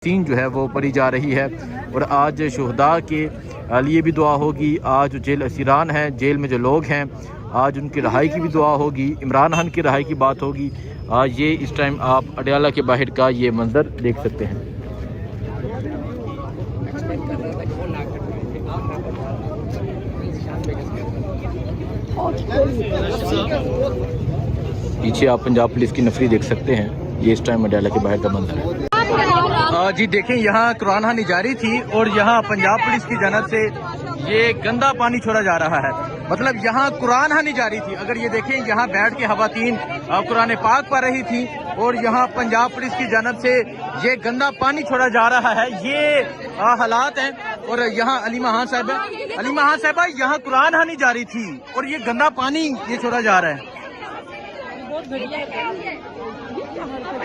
تین جو ہے وہ پڑھی جا رہی ہے اور آج شہداء کے لیے بھی دعا ہوگی. آج جو جیل اسیران ہیں، جیل میں جو لوگ ہیں، آج ان کی رہائی کی بھی دعا ہوگی. عمران خان کی رہائی کی بات ہوگی. یہ اس ٹائم آپ اڈیالہ کے باہر کا یہ منظر دیکھ سکتے ہیں. پیچھے آپ پنجاب پولیس کی نفری دیکھ سکتے ہیں. یہ اس ٹائم اڈیالہ کے باہر کا منظر ہے. جی دیکھیں، یہاں قرآن خوانی جاری تھی اور یہاں پنجاب پولیس کی جانب سے یہ گندا پانی چھوڑا جا رہا ہے. مطلب یہاں قرآن خوانی جاری تھی. اگر یہ دیکھیں، یہاں بیٹھ کے خواتین قرآن پاک پڑھ رہی تھی اور یہاں پنجاب پولیس کی جانب سے یہ گندا پانی چھوڑا جا رہا ہے. یہ حالات ہیں. اور یہاں علیمہ صاحبہ یہاں قرآن خوانی جاری تھی اور یہ گندا پانی یہ چھوڑا جا رہا ہے.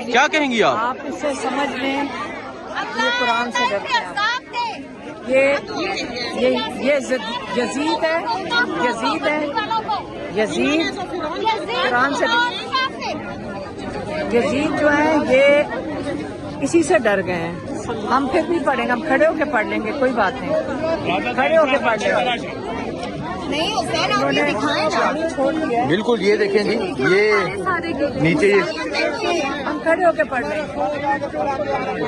کیا کہیں گی آپ اس سے سمجھ لیں، یہ قرآن سے ڈرتے ہیں. یہ یزید ہے، یزید قرآن سے. یزید جو ہے یہ اسی سے ڈر گئے ہیں. ہم پھر بھی پڑھیں گے، ہم کھڑے ہو کے پڑھ لیں گے، کوئی بات نہیں، کھڑے ہو کے پڑھ لیں گے. بالکل. یہ دیکھیں جی، یہ نیچے ہم کھڑے ہو کے پڑھ رہے ہیں.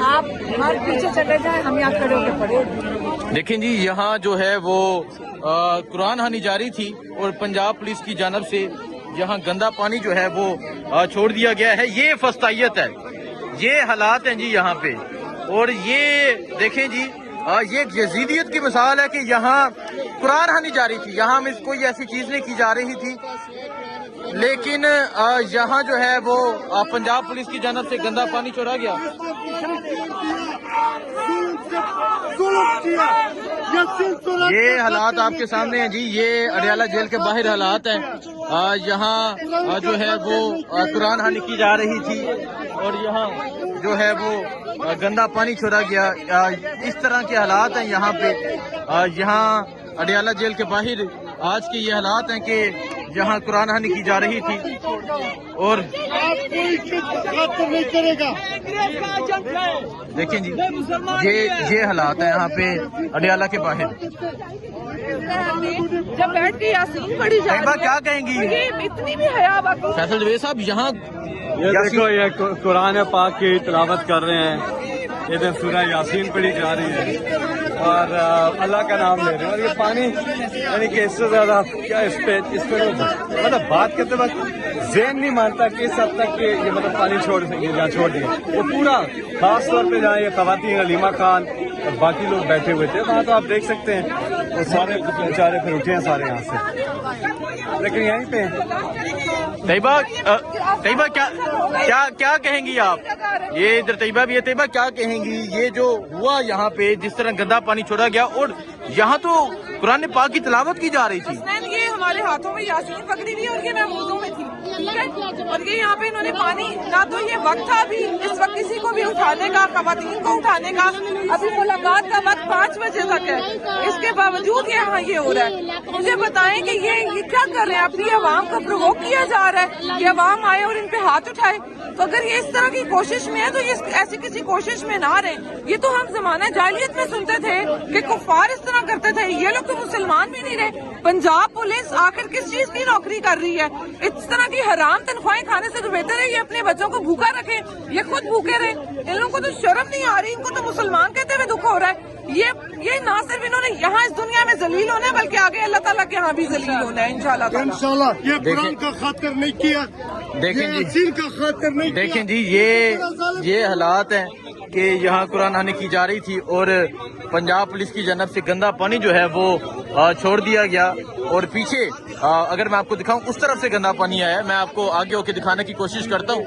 آپ ہر پیچھے چلے جائیں، ہم یہاں کھڑے ہو کے پڑھیں. دیکھیں جی، یہاں جو ہے وہ قرآن خوانی جاری تھی اور پنجاب پولیس کی جانب سے یہاں گندا پانی جو ہے وہ چھوڑ دیا گیا ہے. یہ فسطائیت ہے، یہ حالات ہیں جی یہاں پہ. اور یہ دیکھیں جی، یہ ایک یزیدیت کی مثال ہے کہ یہاں قرآن خوانی جاری تھی. یہاں میں کوئی ایسی چیز نہیں کی جا رہی تھی، لیکن یہاں جو ہے وہ پنجاب پولیس کی جانب سے گندا پانی چھوڑا گیا. یہ حالات آپ کے سامنے ہیں جی. یہ اڈیالہ جیل کے باہر حالات ہیں. یہاں جو ہے وہ قرآن خوانی کی جا رہی تھی اور یہاں جو ہے وہ گندا پانی چھوڑا گیا. اس طرح کے حالات ہیں یہاں پہ. یہاں اڈیالہ جیل کے باہر آج کے یہ حالات ہیں کہ یہاں قرآن خوانی کی جا رہی تھی اور دیکھیں جی، یہ حالات ہیں یہاں پہ اڈیالہ کے باہر. جب بیٹھ کے یاسین پڑھی جائے ایک بار کیا کہیں گی اتنی بھی حیا باقی. فیصل جوید صاحب، یہاں دیکھو، یہ قرآن پاک کی تلاوت کر رہے ہیں. ادھر سورہ یاسین پڑھی جا رہی ہے اور اللہ کا نام لے رہے ہیں. اور یہ پانی یعنی کہ اس سے زیادہ کیا اس پہ مطلب بات کرتے وقت ذہن نہیں مانتا کہ اس حد تک کہ یہ مطلب پانی چھوڑ دیں. وہ پورا خاص طور پہ جہاں یہ خواتین علیمہ خان اور باقی لوگ بیٹھے ہوئے تھے وہاں تو آپ دیکھ سکتے ہیں وہ سارے بیچارے پھر اٹھے ہیں سارے یہاں سے. لیکن یہیں پہ طیبہ کیا کہیں گی آپ؟ یہ ادھر طیبہ بھی ہے. طیبہ کیا کہیں گی یہ جو ہوا یہاں پہ، جس طرح گندا پانی چھوڑا گیا اور یہاں تو قرآن پاک کی تلاوت کی جا رہی تھی؟ یہ ہمارے ہاتھوں میں یاسین پکڑی ہوئی اور یہ محفوظوں میں تھی، اور یہ یہاں پہ انہوں نے پانی، نہ تو یہ وقت تھا ابھی اس وقت کسی کو بھی اٹھانے کا، خواتین کو اٹھانے کا. ابھی ملاقات کا وقت 5 بجے تک ہے، اس کے باوجود یہاں یہ ہو رہا ہے. مجھے بتائیں کہ یہ کیا کر رہے ہیں؟ اپنی عوام کو پرووک کیا جا رہا ہے کہ عوام آئے اور ان پہ ہاتھ اٹھائے. تو اگر یہ اس طرح کی کوشش میں ہے تو یہ ایسی کسی کوشش میں نہ رہے. یہ تو ہم زمانہ جاہلیت میں سنتے تھے کہ کفار اس طرح کرتے تھے. یہ لوگ تو مسلمان بھی نہیں رہے. پنجاب پولیس آخر کس چیز کی نوکری کر رہی ہے؟ اس طرح کی حرام تنخواہیں کھانے سے تو بہتر ہے یہ اپنے بچوں کو بھوکا رکھیں، یہ خود بھوکے رہے. ان لوگوں کو تو شرم نہیں آ رہی، ان کو تو مسلمان کہتے ہوئے دکھ ہو رہا ہے. یہ نہ صرف انہوں نے یہاں اس دنیا میں ذلیل ہونا ہے بلکہ آگے اللہ تعالیٰ کے یہاں بھی ذلیل ہونا ہے انشاءاللہ. یہ قرآن کا خاطر نہیں کیا، دیکھیں جی، یاسین کا خاطر نہیں کیا. دیکھیں جی، یہ حالات ہیں کہ یہاں قرآن خوانی کی جا رہی تھی اور پنجاب پولیس کی جانب سے گندا پانی جو ہے وہ چھوڑ دیا گیا. اور پیچھے اگر میں آپ کو دکھاؤں، اس طرف سے گندا پانی آیا ہے. میں آپ کو آگے ہو کے دکھانے کی کوشش کرتا ہوں.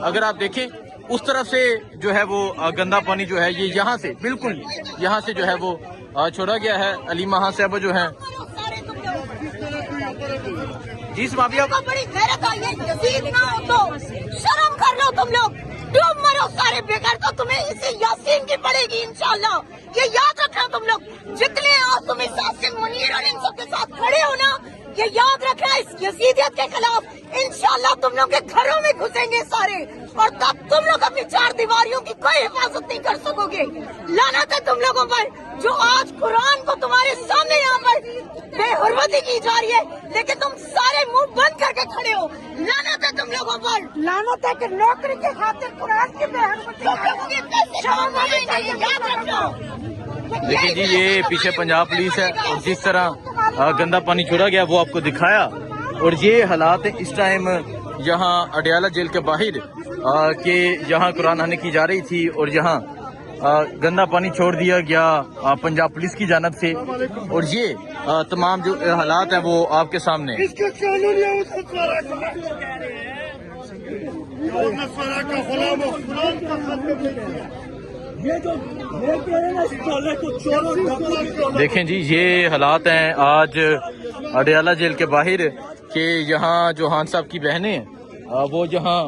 اگر آپ دیکھیں اس طرف سے جو ہے وہ گندا پانی جو ہے یہ یہاں سے بالکل یہاں سے جو ہے وہ چھوڑا گیا ہے. علیمہ صاحبہ جو ہیں جی سماپیا بڑی غیرت آئی ہے. یزید نہ ہو تو شرم کر لو، تم لوگ ڈوب مرو سارے بغیر تو تمہیں اسے یاسین کی پڑے گی انشاءاللہ. یہ یاد رکھنا تم لوگ جتنے اور تم اس منیر اور ان سب کے ساتھ کھڑے ہو نا، یہ یاد رکھنا اس یزیدیت کے خلاف انشاءاللہ تم لوگ کے گھروں میں گھسیں گے سارے، اور تب تم لوگ اپنی چار دیواریوں کی کوئی حفاظت نہیں کر سکو گے. لعنت ہے تم لوگوں پر جو آج قرآن کو تمہارے سامنے یہاں پر بے حرمتی کی جا رہی ہے، لیکن تم سارے منہ بند کر کے کھڑے ہو. لعنت ہے تم لوگوں پر، لعنت ہے کہ نوکری کے خاطر قرآن کی بے حرمتی تم لوگوں کے پیسے شرم آنے چاہیے، یاد رکھو. دیکھیں جی یہ پیچھے پنجاب پولیس ہے اور جس طرح گندا پانی چھوڑا گیا وہ آپ کو دکھایا. اور یہ حالات ہیں اس ٹائم یہاں اڈیالہ جیل کے باہر کہ یہاں قرآن خوانی کی جا رہی تھی اور یہاں گندا پانی چھوڑ دیا گیا پنجاب پولیس کی جانب سے. اور یہ تمام جو حالات ہیں وہ آپ کے سامنے ہیں. اس کے قانون ہے نصارہ کا غلام و قرآن کا خاتم نہیں کیا. دیکھیں جی یہ حالات ہیں آج اڈیالہ جیل کے باہر کہ یہاں جو خان صاحب کی بہنیں وہ جہاں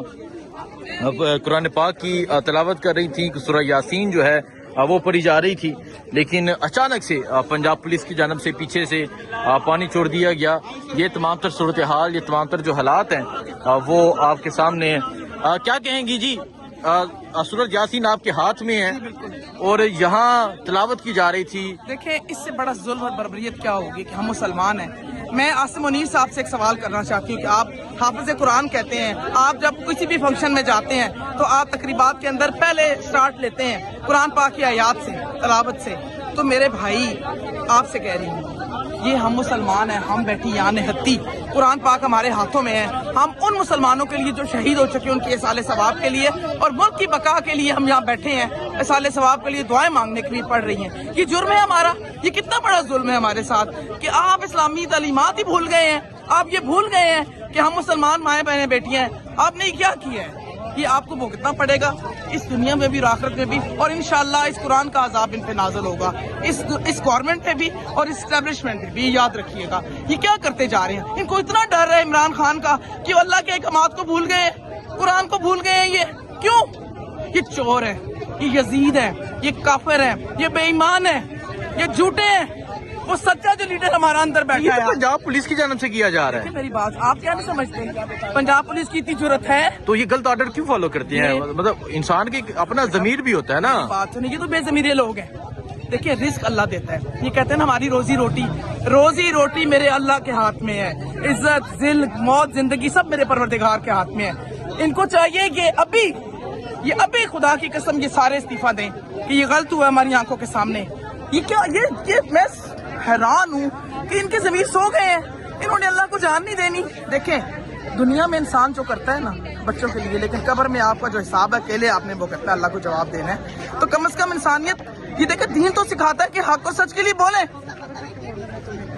قرآن پاک کی تلاوت کر رہی تھیں، سورہ یاسین جو ہے وہ پڑھی جا رہی تھی، لیکن اچانک سے پنجاب پولیس کی جانب سے پیچھے سے پانی چھوڑ دیا گیا. یہ تمام تر صورتحال، یہ تمام تر جو حالات ہیں وہ آپ کے سامنے ہیں. کیا کہیں گی جی؟ سورہ یاسین آپ کے ہاتھ میں ہے اور یہاں تلاوت کی جا رہی تھی. دیکھیں اس سے بڑا ظلم اور بربریت کیا ہوگی کہ ہم مسلمان ہیں. میں عاصم منیر صاحب سے ایک سوال کرنا چاہتی ہوں کہ آپ حافظ قرآن کہتے ہیں، آپ جب کسی بھی فنکشن میں جاتے ہیں تو آپ تقریبات کے اندر پہلے سٹارٹ لیتے ہیں قرآن پاک کی آیات سے، تلاوت سے. تو میرے بھائی آپ سے کہہ رہی ہوں یہ ہم مسلمان ہیں، ہم بیٹھی یہاں نہتی، قرآن پاک ہمارے ہاتھوں میں ہے. ہم ان مسلمانوں کے لیے جو شہید ہو چکے ان کے اصالِ ثواب کے لیے اور ملک کی بقا کے لیے ہم یہاں بیٹھے ہیں، اصالِ ثواب کے لیے دعائیں مانگنے کے لیے پڑھ رہی ہیں. یہ جرم ہے ہمارا، یہ کتنا بڑا ظلم ہے ہمارے ساتھ کہ آپ اسلامی تعلیمات ہی بھول گئے ہیں. آپ یہ بھول گئے ہیں کہ ہم مسلمان مائیں بہنیں بیٹھی ہیں. آپ نے کیا کیا ہے؟ یہ آپ کو بھگتنا پڑے گا اس دنیا میں بھی اور آخرت میں بھی، اور انشاءاللہ اس قرآن کا عذاب ان پہ نازل ہوگا، اس گورنمنٹ پہ بھی اور اس اسٹیبلشمنٹ پہ بھی. یاد رکھیے گا یہ کیا کرتے جا رہے ہیں. ان کو اتنا ڈر ہے عمران خان کا کہ وہ اللہ کے احکامات کو بھول گئے ہیں، قرآن کو بھول گئے ہیں. یہ کیوں؟ یہ چور ہے، یہ یزید ہے، یہ کافر ہے، یہ بے ایمان ہے، یہ جھوٹے ہیں. وہ سچا جو لیڈر ہمارا اندر بیٹھا ہے پنجاب پولیس کی جانب سے کیا جا رہا ہے. میری بات آپ کیا نہیں سمجھتے؟ پنجاب پولیس کی اتنی جرت ہے تو یہ غلط آرڈر کیوں فالو کرتے ہیں؟ مطلب انسان کی اپنا ضمیر بھی ہوتا ہے نا. بات سنیے، یہ تو بے ضمیرے لوگ ہیں. دیکھیں رزق اللہ دیتا ہے، یہ کہتے ہیں نا ہماری روزی روٹی میرے اللہ کے ہاتھ میں ہے. عزت، ذل، موت، زندگی سب میرے پروردگار کے ہاتھ میں ہے. ان کو چاہیے کہ ابھی خدا کی قسم یہ سارے استعفیٰ دیں کہ یہ غلط ہوا ہماری آنکھوں کے سامنے. یہ کیا یہ میں حیران ہوں کہ ان کے ضمیر سو گئے ہیں، انہوں نے اللہ کو جان نہیں دینی. دیکھیں دنیا میں انسان جو کرتا ہے نا بچوں کے لیے، لیکن قبر میں آپ کا جو حساب ہے اکیلے آپ نے وہ کرتا ہے، اللہ کو جواب دینا ہے. تو کم از کم انسانیت یہ دیکھیں دین تو سکھاتا ہے کہ حق و سچ کے لیے بولیں.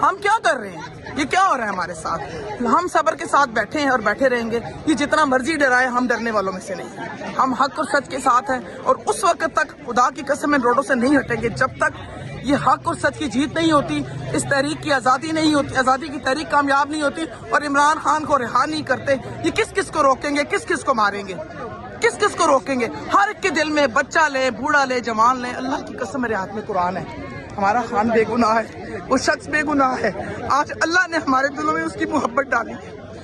ہم کیا کر رہے ہیں؟ یہ کیا ہو رہا ہے ہمارے ساتھ؟ ہم صبر کے ساتھ بیٹھے ہیں اور بیٹھے رہیں گے. یہ جتنا مرضی ڈرائے ہم ڈرنے والوں میں سے نہیں. ہم حق اور سچ کے ساتھ ہیں اور اس وقت تک خدا کی قسم ان روڈوں سے نہیں ہٹیں گے جب تک یہ حق اور سچ کی جیت نہیں ہوتی، اس تحریک کی آزادی نہیں ہوتی، آزادی کی تحریک کامیاب نہیں ہوتی اور عمران خان کو رہا نہیں کرتے. یہ کس کو روکیں گے؟ کس کو ماریں گے؟ کس کو روکیں گے؟ ہر ایک کے دل میں بچہ لے، بوڑھا لے، جوان لے، اللہ کی قسم میرے ہاتھ میں قرآن ہے. ہمارا خان بے گناہ ہے، وہ شخص بے گناہ ہے. آج اللہ نے ہمارے دلوں میں اس کی محبت ڈالی.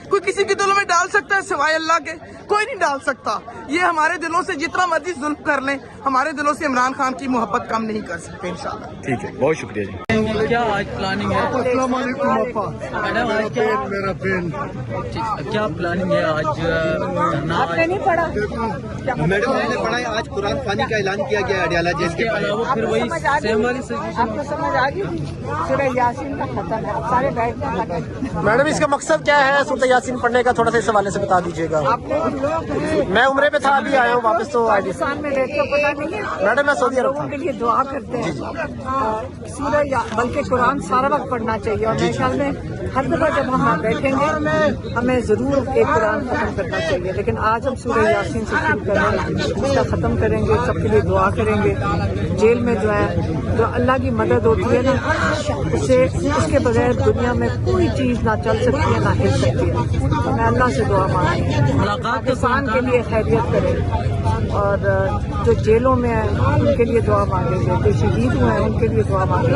کوئی کسی کے دلوں میں ڈال سکتا ہے سوائے اللہ کے؟ کوئی نہیں ڈال سکتا. یہ ہمارے دلوں سے جتنا مرضی ظلم کر لیں، ہمارے دلوں سے عمران خان کی محبت کم نہیں کر سکتے انشاءاللہ. ٹھیک ہے، بہت شکریہ جی. کیا آج پلاننگ ہے؟ السلام علیکم ابا. میڈم آج کیا میرا بہن کیا پلاننگ ہے آج؟ آپ نے نہیں پڑھا؟ میڈم میں نے پڑھا ہے آج قرآن خوانی کا اعلان کیا گیا اڈیالہ جیل اس کے کے علاوہ پھر وہی سیم والی آپ کو سمجھ آ گئی؟ سورہ یاسین کا ختم ہے، سارے بیٹھ کے میڈم اس کا مقصد کیا ہے سورۃ یاسین پڑھنے کا؟ تھوڑا سا اس حوالے سے بتا دیجیے گا. میں عمرے پہ تھا، ابھی آیا ہوں واپس. تو پاکستان میں رہتے ہو پتہ نہیں ہے، میڈم میں سعودی عرب لوگوں تھا. کے لیے دعا کرتے ہیں. سورہ بلکہ قرآن سارا وقت پڑھنا چاہیے اور میرے خیال میں ہر دفعہ جب ہم بیٹھیں گے ہمیں ضرور ایک قرآن ختم کرنا چاہیے. لیکن آج ہم سورہ یاسین سے شروع کریں گے، اس کا ختم کریں گے، سب کے لیے دعا کریں گے. جیل میں جو ہے جو اللہ کی مدد ہوتی ہے نا، اس کے بغیر دنیا میں کوئی چیز نہ چل سکتی ہے نہ ہل سکتی ہے. میں اللہ سے دعا مانگوں ملاقات پاکستان کے لیے خیریت کرے اور جو جیلوں میں ہیں ان کے لیے دعا مانگیں گے، جو شہید ہوئے ہیں ان کے لیے دعا مانگیں گے،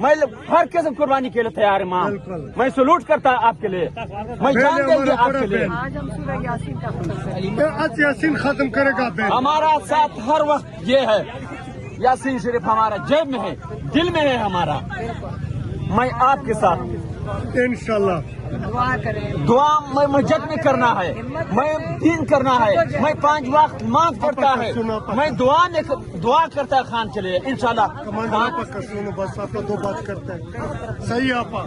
میں ہر قسم قربانی کے لیے تیار ہوں ماں. میں سلوٹ کرتا آپ کے لیے, میں جان دیں گے آپ کے لیے. آج ہم سورہ یاسین کا خلاصہ یاسین ختم کرے گا بہن. ہمارا ساتھ ہر وقت یہ ہے, یاسین شریف ہمارا جیب میں ہے, دل میں ہے ہمارا. میں آپ کے ساتھ انشاءاللہ دعا کریں. دعا میں مسجد میں کرنا ہے, میں دین کرنا ہے, میں 5 وقت مانگ پڑتا ہے, میں دعا کرتا ہے. خان چلے انشاءاللہ. پکا سنو بس آپ 2 بات کرتے ہیں. صحیح آپا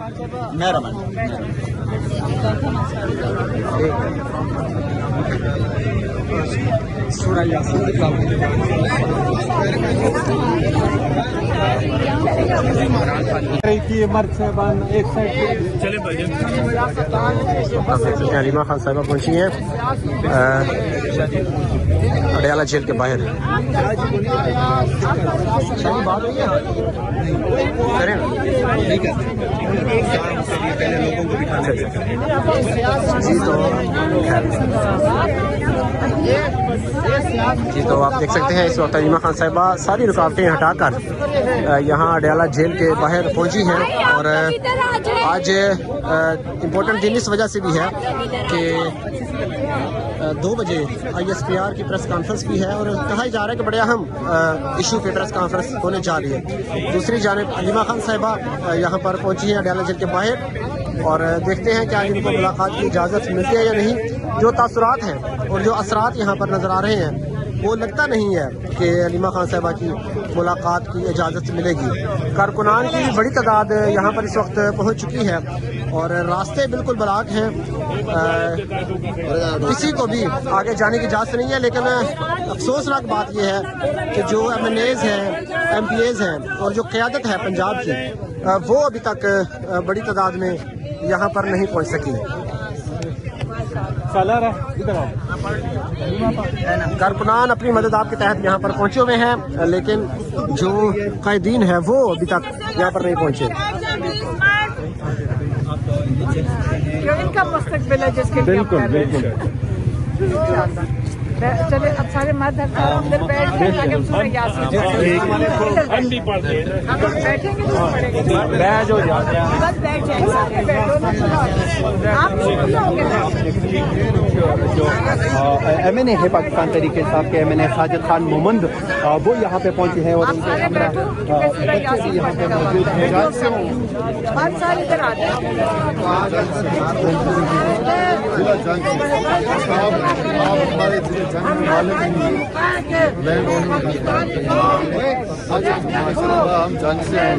سورہ یاسین کی مرد صاحبان ایک سائڈ چلے بھائی. حلیمہ خان صاحبہ پہنچی ہیں اڈیالہ جیل کے باہر. کریں جی. تو آپ دیکھ سکتے ہیں اس وقت حلیمہ خان صاحبہ ساری رکاوٹیں ہٹا کر یہاں اڈیالہ جیل کے باہر پہنچی ہیں. اور آج امپورٹنٹ دن اس وجہ سے بھی ہے کہ 2 بجے ISPR کی پریس کانفرنس بھی ہے, اور کہا جا رہا ہے کہ بڑے اہم ایشو پہ پریس کانفرنس ہونے جا رہی ہے. دوسری جانب حلیمہ خان صاحبہ یہاں پر پہنچی ہیں اڈیالہ جیل کے باہر, اور دیکھتے ہیں کہ آج ان کو ملاقات کی اجازت ملتی ہے یا نہیں. جو تاثرات ہیں اور جو اثرات یہاں پر نظر آ رہے ہیں وہ لگتا نہیں ہے کہ حلیمہ خان صاحبہ کی ملاقات کی اجازت ملے گی. کارکنان کی بڑی تعداد یہاں پر اس وقت پہنچ چکی ہے اور راستے بالکل بلاک ہیں, کسی کو بھی آگے جانے کی اجازت نہیں ہے. لیکن افسوسناک بات یہ ہے کہ جو MNAs ہیں, MPAs ہیں اور جو قیادت ہے پنجاب کی, وہ ابھی تک بڑی تعداد میں یہاں پر نہیں پہنچ سکی. کارکنان اپنی مدد آپ کے تحت یہاں پر پہنچے ہوئے ہیں, لیکن جو قائدین ہیں وہ ابھی تک یہاں پر نہیں پہنچے. جو ان کا مستقبل ہے جس کے لیے بالکل. چلے اب سارے مرد اندر بیٹھ جائیں تاکہ ہم سورہ یاسین بیٹھیں گے تو پڑھیں گے. بس بیٹھ جائیں سارے, بیٹھو نا. آپ جو MNA ہے پاکستان تحریک انصاف کے MNA ساجد خان مومند, وہ یہاں پہ پہنچے ہیں اور ان کے بچے یہاں پہ موجود ہیں. بہت سارے ادھر آتے ہم جانتے ہیں